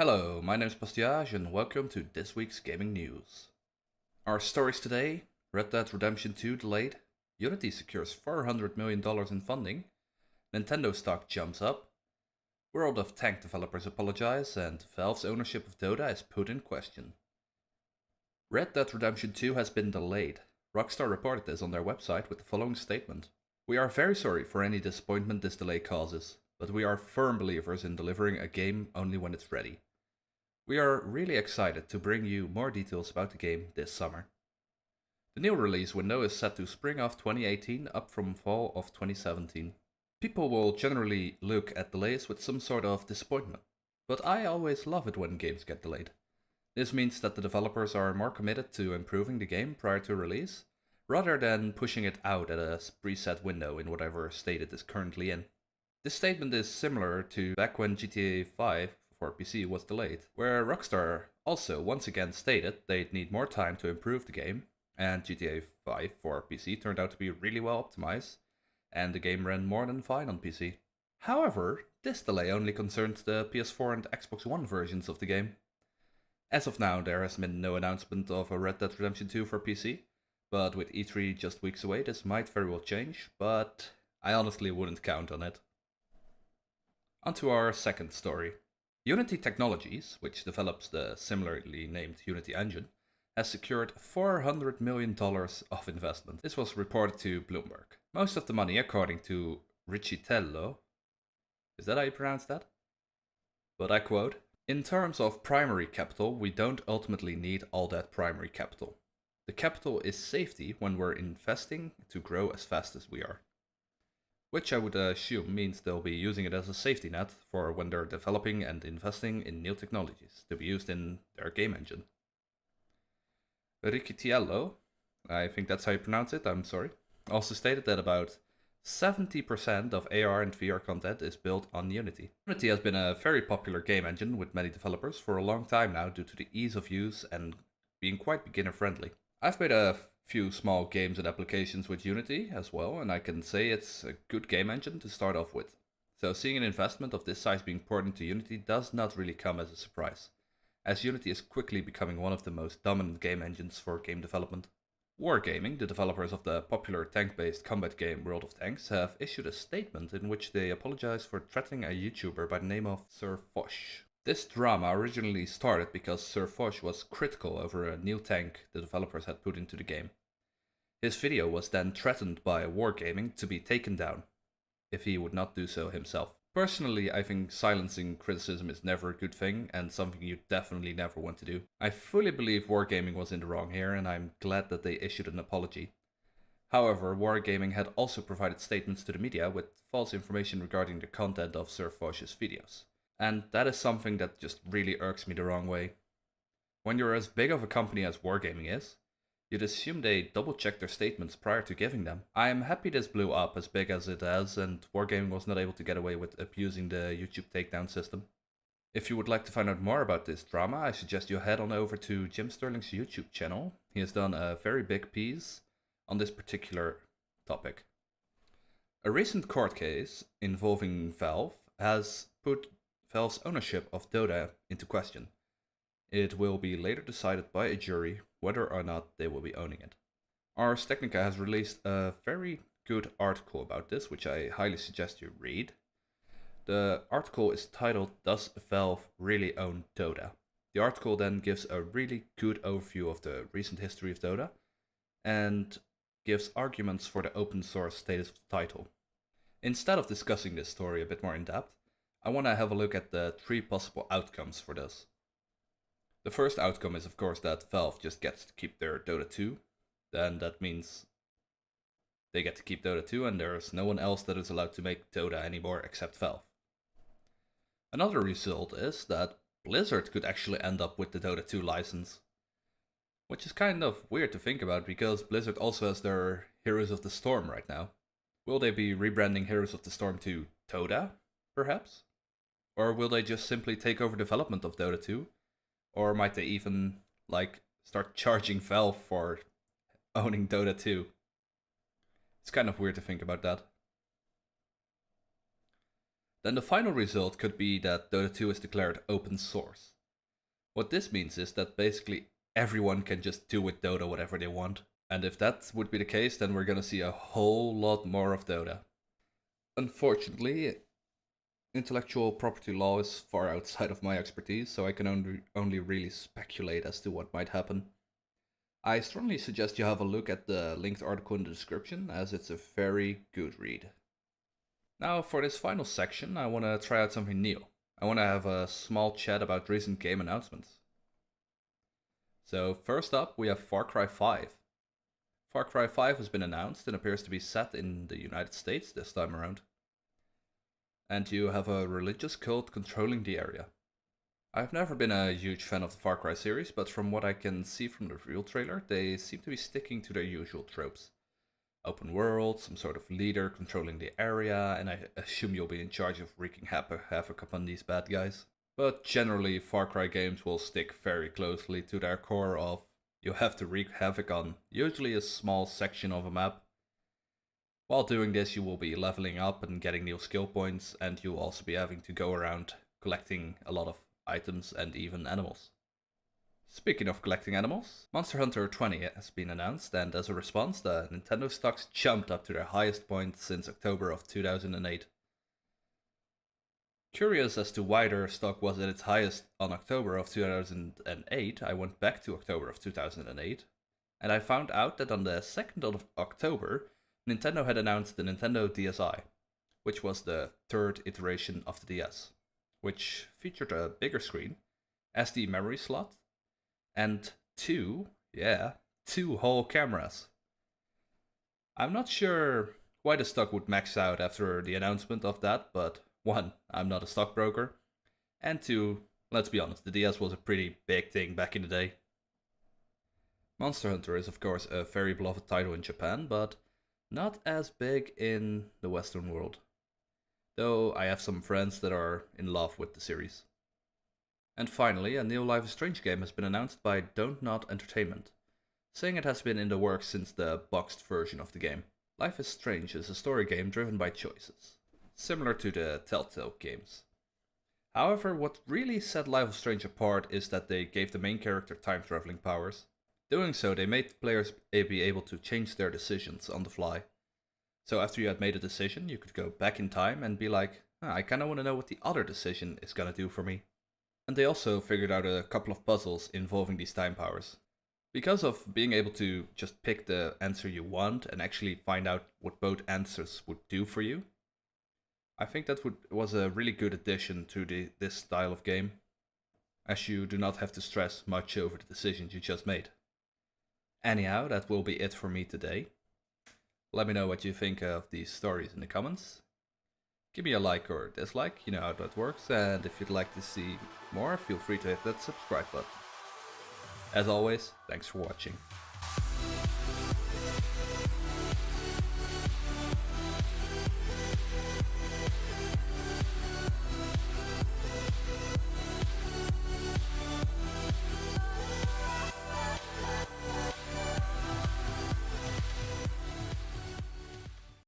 Hello, my name is Pastillage and welcome to this week's gaming news. Our stories today: Red Dead Redemption 2 delayed, Unity secures $400 million in funding, Nintendo stock jumps up, World of Tank developers apologize, and Valve's ownership of Dota is put in question. Red Dead Redemption 2 has been delayed. Rockstar reported this on their website with the following statement. We are very sorry for any disappointment this delay causes, but we are firm believers in delivering a game only when it's ready. We are really excited to bring you more details about the game this summer. The new release window is set to spring of 2018, up from fall of 2017. People will generally look at delays with some sort of disappointment, but I always love it when games get delayed. This means that the developers are more committed to improving the game prior to release, rather than pushing it out at a preset window in whatever state it is currently in. This statement is similar to back when GTA 5 for PC was delayed, where Rockstar also once again stated they'd need more time to improve the game, and GTA 5 for PC turned out to be really well optimized, and the game ran more than fine on PC. However, this delay only concerns the PS4 and Xbox One versions of the game. As of now, there has been no announcement of a Red Dead Redemption 2 for PC, but with E3 just weeks away, this might very well change, but I honestly wouldn't count on it. Onto our second story. Unity Technologies, which develops the similarly named Unity engine, has secured $400 million of investment. This was reported to Bloomberg. Most of the money, according to Riccitello, is that how you pronounce that? But I quote, "In terms of primary capital, we don't ultimately need all that primary capital. The capital is safety when we're investing to grow as fast as we are." Which I would assume means they'll be using it as a safety net for when they're developing and investing in new technologies to be used in their game engine. Riccitiello, I think that's how you pronounce it, I'm sorry, also stated that about 70% of AR and VR content is built on Unity. Unity has been a very popular game engine with many developers for a long time now due to the ease of use and being quite beginner friendly. I've made a few small games and applications with Unity as well, and I can say it's a good game engine to start off with. So seeing an investment of this size being poured into Unity does not really come as a surprise, as Unity is quickly becoming one of the most dominant game engines for game development. Wargaming, the developers of the popular tank-based combat game World of Tanks, have issued a statement in which they apologize for threatening a YouTuber by the name of Sir Fosh. This drama originally started because Sir Fosh was critical over a new tank the developers had put into the game. His video was then threatened by Wargaming to be taken down, if he would not do so himself. Personally, I think silencing criticism is never a good thing, and something you definitely never want to do. I fully believe Wargaming was in the wrong here, and I'm glad that they issued an apology. However, Wargaming had also provided statements to the media with false information regarding the content of Sir Fosh's videos. And that is something that just really irks me the wrong way. When you're as big of a company as Wargaming is, you'd assume they double-checked their statements prior to giving them. I am happy this blew up as big as it has, and Wargaming was not able to get away with abusing the YouTube takedown system. If you would like to find out more about this drama, I suggest you head on over to Jim Sterling's YouTube channel. He has done a very big piece on this particular topic. A recent court case involving Valve has put Valve's ownership of Dota into question. It will be later decided by a jury whether or not they will be owning it. Ars Technica has released a very good article about this, which I highly suggest you read. The article is titled, "Does Valve Really Own Dota?" The article then gives a really good overview of the recent history of Dota and gives arguments for the open source status of the title. Instead of discussing this story a bit more in depth, I want to have a look at the three possible outcomes for this. The first outcome is, of course, that Valve just gets to keep their Dota 2. Then that means they get to keep Dota 2 and there's no one else that is allowed to make Dota anymore except Valve. Another result is that Blizzard could actually end up with the Dota 2 license. Which is kind of weird to think about because Blizzard also has their Heroes of the Storm right now. Will they be rebranding Heroes of the Storm to Dota, perhaps? Or will they just simply take over development of Dota 2? Or might they even, start charging Valve for owning Dota 2? It's kind of weird to think about that. Then the final result could be that Dota 2 is declared open source. What this means is that basically everyone can just do with Dota whatever they want. And if that would be the case, then we're gonna see a whole lot more of Dota. Unfortunately, intellectual property law is far outside of my expertise, so I can only really speculate as to what might happen. I strongly suggest you have a look at the linked article in the description, as it's a very good read. Now for this final section, I want to try out something new. I want to have a small chat about recent game announcements. So first up, we have Far Cry 5. Far Cry 5 has been announced and appears to be set in the United States this time around. And you have a religious cult controlling the area. I've never been a huge fan of the Far Cry series, but from what I can see from the reveal trailer, they seem to be sticking to their usual tropes. Open world, some sort of leader controlling the area, and I assume you'll be in charge of wreaking havoc upon these bad guys. But generally, Far Cry games will stick very closely to their core of you have to wreak havoc on usually a small section of a map. While doing this, you will be leveling up and getting new skill points, and you'll also be having to go around collecting a lot of items and even animals. Speaking of collecting animals, Monster Hunter 20 has been announced, and as a response, the Nintendo stocks jumped up to their highest point since October of 2008. Curious as to why their stock was at its highest on October of 2008, I went back to October of 2008, and I found out that on the 2nd of October, Nintendo had announced the Nintendo DSi, which was the third iteration of the DS, which featured a bigger screen, SD memory slot, and two whole cameras. I'm not sure why the stock would max out after the announcement of that, but 1, I'm not a stockbroker, and 2, let's be honest, the DS was a pretty big thing back in the day. Monster Hunter is of course a very beloved title in Japan, but not as big in the Western world. Though I have some friends that are in love with the series. And finally, a new Life is Strange game has been announced by Don't Not Entertainment, saying it has been in the works since the boxed version of the game. Life is Strange is a story game driven by choices, similar to the Telltale games. However, what really set Life is Strange apart is that they gave the main character time traveling powers. Doing so, they made players be able to change their decisions on the fly. So after you had made a decision, you could go back in time and be like, I kinda wanna know what the other decision is gonna do for me. And they also figured out a couple of puzzles involving these time powers. Because of being able to just pick the answer you want and actually find out what both answers would do for you, I think that was a really good addition to this style of game, as you do not have to stress much over the decisions you just made. Anyhow, that will be it for me today. Let me know what you think of these stories in the comments. Give me a like or dislike, you know how that works, and if you'd like to see more, feel free to hit that subscribe button. As always, thanks for watching.